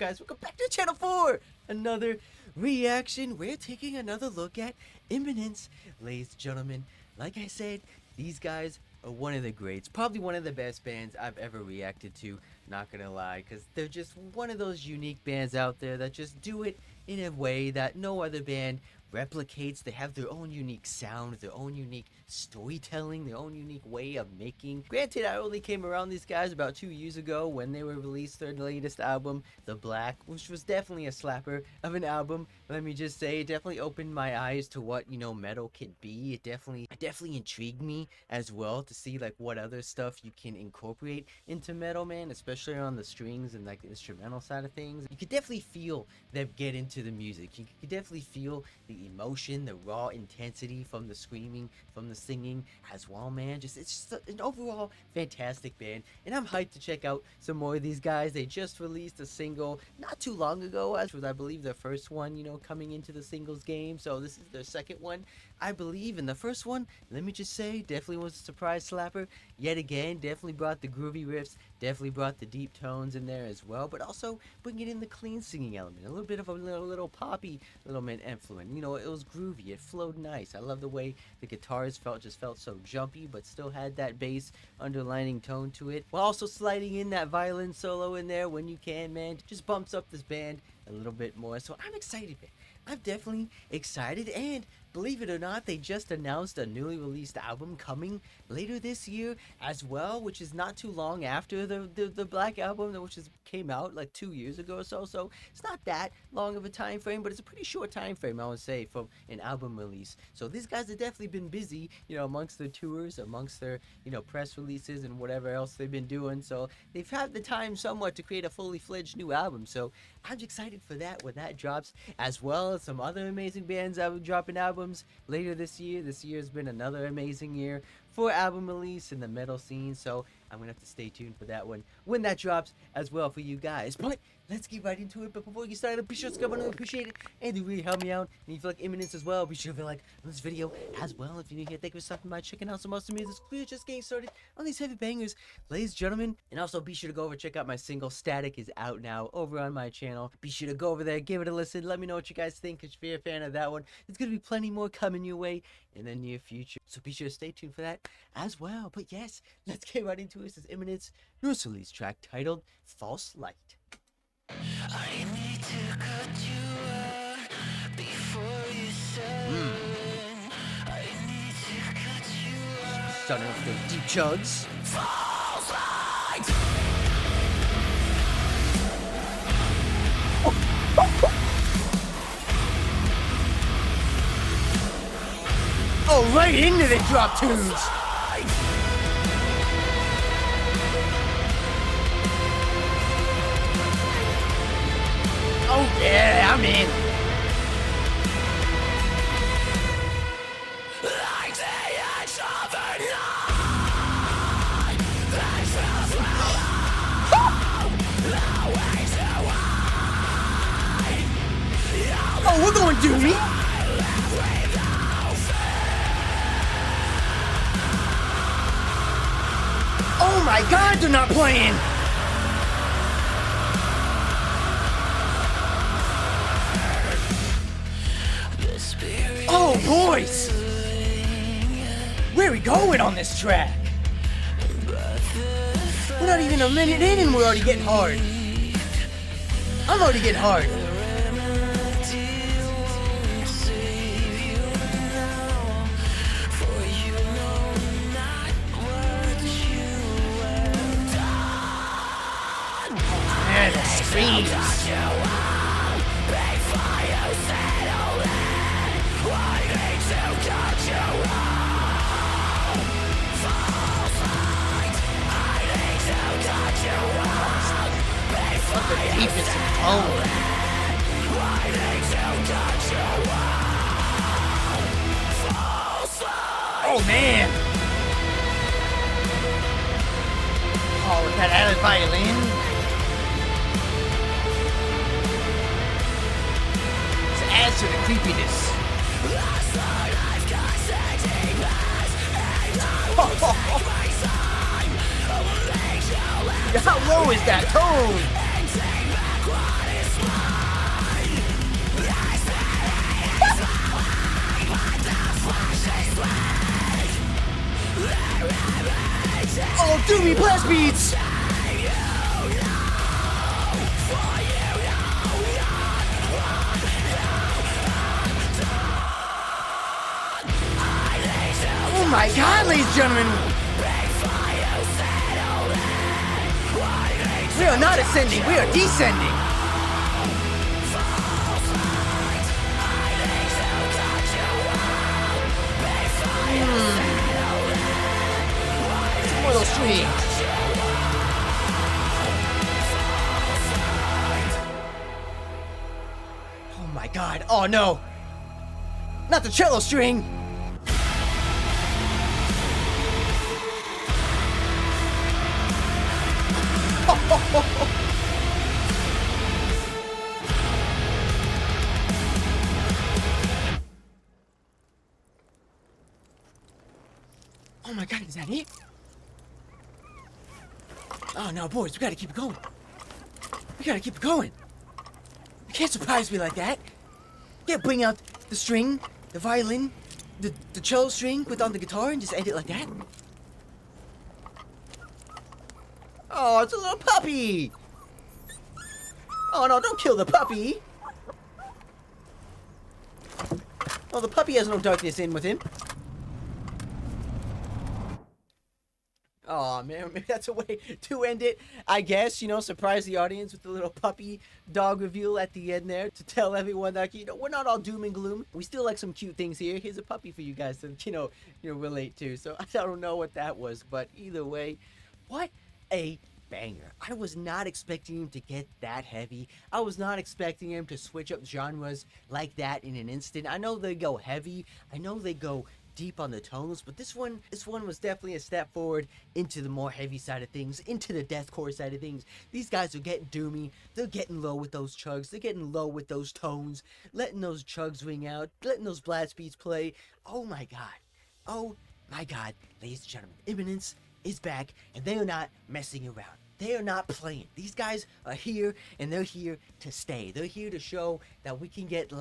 guys? Welcome back to channel 4. Another reaction. We're taking another look at Imminence. Ladies and gentlemen, like I said, these guys are one of the greats. Probably one of the best bands I've ever reacted to. Not gonna lie, because they're just one of those unique bands out there that just do it in a way that no other band replicates. They have their own unique sound, their own unique storytelling, their own unique way of making. Granted, I only came around these guys about 2 years ago when they were released their latest album, The Black, which was definitely a slapper of an album. Let me just say, it definitely opened my eyes to what, you know, metal can be. It definitely intrigued me as well to see like what other stuff you can incorporate into metal, man, especially on the strings and like the instrumental side of things. You could definitely feel them get into the music. You could definitely feel the emotion, the raw intensity from the screaming, from the singing as well, man. It's just an overall fantastic band, and I'm hyped to check out some more of these guys. They just released a single not too long ago, as was I believe their first one, you know, coming into the singles game. So this is their second one, I believe, and the first one, let me just say, definitely was a surprise slapper. Yet again, definitely brought the groovy riffs, definitely brought the deep tones in there as well, but also bringing in the clean singing element, a little bit of a little poppy little bit influence. You know, it was groovy, it flowed nice. I love the way the guitars felt so jumpy, but still had that bass underlining tone to it, while also sliding in that violin solo in there when you can, man. Just bumps up this band a little bit more. So I'm excited, man. I'm definitely excited, and believe it or not, they just announced a newly released album coming later this year as well, which is not too long after the Black album, which came out like 2 years ago or so. So it's not that long of a time frame, but it's a pretty short time frame, I would say, from an album release. So these guys have definitely been busy, you know, amongst their tours, amongst their, you know, press releases and whatever else they've been doing. So they've had the time somewhat to create a fully fledged new album. So I'm excited for that when that drops, as well as some other amazing bands that will be dropping albums later this year. This year has been another amazing year for album release in the metal scene, so I'm gonna have to stay tuned for that one when that drops as well for you guys. But let's get right into it. But before we get started, be sure to subscribe, I appreciate it, and it really help me out. And if you like Imminence as well, be sure to like this video as well. If you're new here, thank you for stopping by, checking out some awesome music. We're just getting started on these heavy bangers, ladies and gentlemen. And also be sure to go over check out my single Static is out now over on my channel. Be sure to go over there, give it a listen, let me know what you guys think. If you're a fan of that one, there's gonna be plenty more coming your way in the near future, so be sure to stay tuned for that as well. But yes, let's get right into it. This is Imminence, newest release track titled False Light. I need to cut you out before you turn. I need to cut you out. Starting off with those deep chugs. False light. Oh, right into the drop tunes. Oh yeah, I'm in. Like the edge of the night. That's the way to hide. Oh, we're going to me. Oh my God, they're not playing. Oh boys, where are we going on this track? We're not even a minute in and we're already getting hard. I'm already getting hard. Man, the screams. What the deepest tone. Oh man. Oh, with that added violin. It adds to the creepiness. How low is that tone? doomy blast beats! Oh my god, ladies and gentlemen! We are not ascending, we are descending! Some more of those strings. Oh my god, oh no! Not the cello string! Oh my god, is that it? Oh no, boys, we gotta keep it going. We gotta keep it going. You can't surprise me like that. You can't bring out the string, the violin, the cello string with on the guitar and just end it like that. Oh, it's a little puppy! Oh no, don't kill the puppy! Oh, the puppy has no darkness in with him. Oh man, maybe that's a way to end it. I guess, you know, surprise the audience with a little puppy dog reveal at the end there to tell everyone that, you know, we're not all doom and gloom. We still like some cute things here. Here's a puppy for you guys to, you know, relate to. So I don't know what that was, but either way, what a banger. I was not expecting him to get that heavy. I was not expecting him to switch up genres like that in an instant. I know they go heavy. I know they go deep on the tones, but this one was definitely a step forward into the more heavy side of things, into the deathcore side of things. These guys are getting doomy. They're getting low with those chugs. They're getting low with those tones, letting those chugs ring out, letting those blast beats play. Oh my god. Oh my god, ladies and gentlemen, Imminence is back, and they are not messing around. They are not playing. These guys are here, and they're here to stay. They're here to show that we can get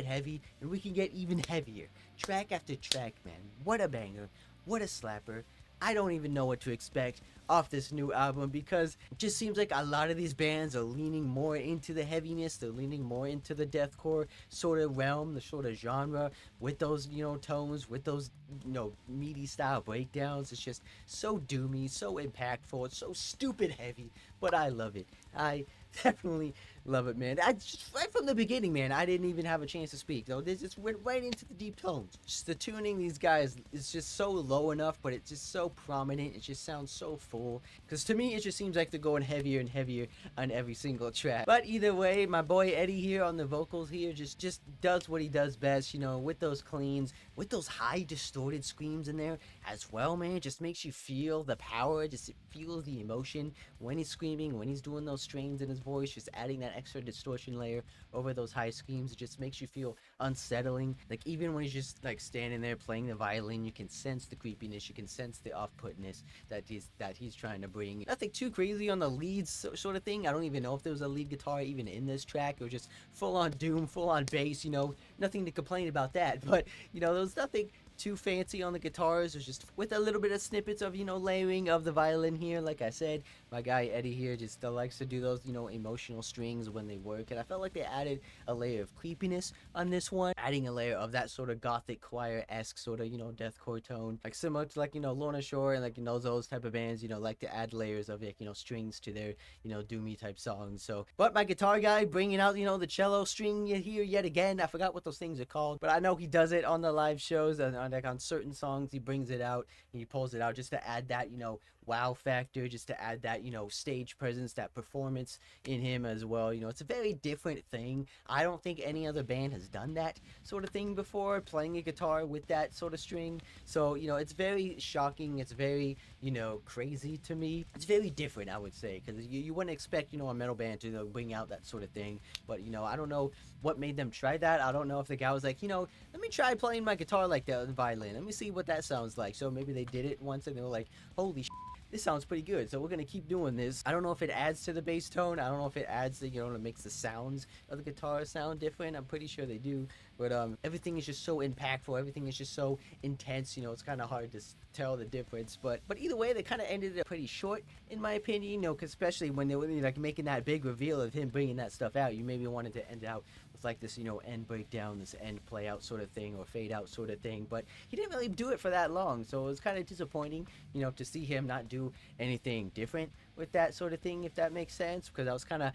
heavy, and we can get even heavier. Track after track, man. What a banger. What a slapper. I don't even know what to expect off this new album, because it just seems like a lot of these bands are leaning more into the heaviness. They're leaning more into the deathcore sort of realm, the sort of genre, with those, you know, tones, with those, you know, meaty style breakdowns. It's just so doomy, so impactful. It's so stupid heavy, but I love it. I definitely love it, man. I just, right from the beginning, man, I didn't even have a chance to speak. Though this just went right into the deep tones. Just the tuning, these guys is just so low enough, but it's just so prominent. It just sounds so full. Because to me, it just seems like they're going heavier and heavier on every single track. But either way, my boy Eddie here on the vocals here just does what he does best, you know, with those cleans, with those high distorted screams in there as well, man. It just makes you feel the power, just feels the emotion when he's screaming, when he's doing those strains in his voice, just adding that extra distortion layer over those high screams. It just makes you feel unsettling. Like, even when he's just like standing there playing the violin, you can sense the creepiness, you can sense the off-putness that he's trying to bring. Nothing too crazy on the leads sort of thing. I don't even know if there was a lead guitar even in this track. It was just full on doom, full on bass, you know, nothing to complain about that. But, you know, there was nothing too fancy on the guitars. It was just with a little bit of snippets of, you know, layering of the violin here. Like I said, my guy Eddie here just likes to do those, you know, emotional strings when they work, and I felt like they added a layer of creepiness on this one, adding a layer of that sort of gothic choir-esque sort of, you know, deathcore tone, like similar to, like, you know, Lorna Shore and, like, you know, those type of bands, you know, like to add layers of, like, you know, strings to their, you know, doomy type songs. So, but my guitar guy bringing out, you know, the cello string here yet again. I forgot what those things are called, but I know he does it on the live shows, and like on certain songs he brings it out and he pulls it out just to add that, you know, wow factor, just to add that, you know, stage presence, that performance in him as well. You know, it's a very different thing. I don't think any other band has done that sort of thing before, playing a guitar with that sort of string. So, you know, it's very shocking. It's very, you know, crazy to me. It's very different, I would say, because you wouldn't expect, you know, a metal band to, you know, bring out that sort of thing. But, you know, I don't know what made them try that. I don't know if the guy was like, you know, let me try playing my guitar like the violin. Let me see what that sounds like. So maybe they did it once and they were like, holy shit, this sounds pretty good. So we're gonna keep doing this. I don't know if it adds to the bass tone. I don't know if it adds the, it makes the sounds of the guitar sound different. I'm pretty sure they do. But everything is just so impactful. Everything is just so intense. It's kind of hard to tell the difference. But either way, they kind of ended it pretty short, in my opinion. Cause especially when they were like making that big reveal of him bringing that stuff out, you maybe wanted to end out with like this, end breakdown, this end play out sort of thing, or fade out sort of thing. But he didn't really do it for that long, so it was kind of disappointing, to see him not do anything different with that sort of thing, if that makes sense. Because I was kind of,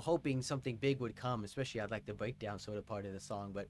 hoping something big would come, especially I'd like the breakdown sort of part of the song. But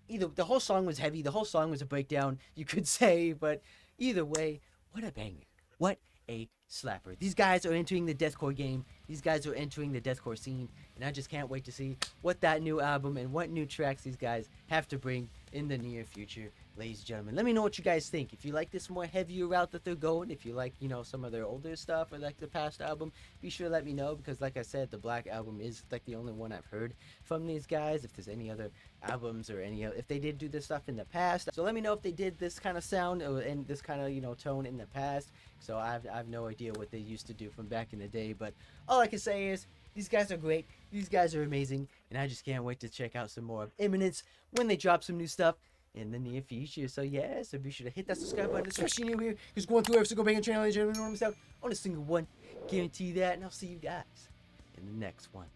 the whole song was heavy, the whole song was a breakdown, you could say. But either way, what a banger, what a slapper. These guys are entering the deathcore game. These guys are entering the deathcore scene, and I just can't wait to see what that new album and what new tracks these guys have to bring in the near future. Ladies and gentlemen, let me know what you guys think. If you like this more heavier route that they're going, if you like, some of their older stuff or like the past album, be sure to let me know, because like I said, the Black album is like the only one I've heard from these guys. If there's any other albums or if they did do this stuff in the past, so let me know if they did this kind of sound and this kind of tone in the past. So I have no idea what they used to do from back in the day, but all I can say is these guys are great, these guys are amazing, and I just can't wait to check out some more of Imminence when they drop some new stuff in the near future. So yeah, so be sure to hit that subscribe button, especially new here, because going through every single banging channel, and you don't miss out on a single one. Guarantee that, and I'll see you guys in the next one.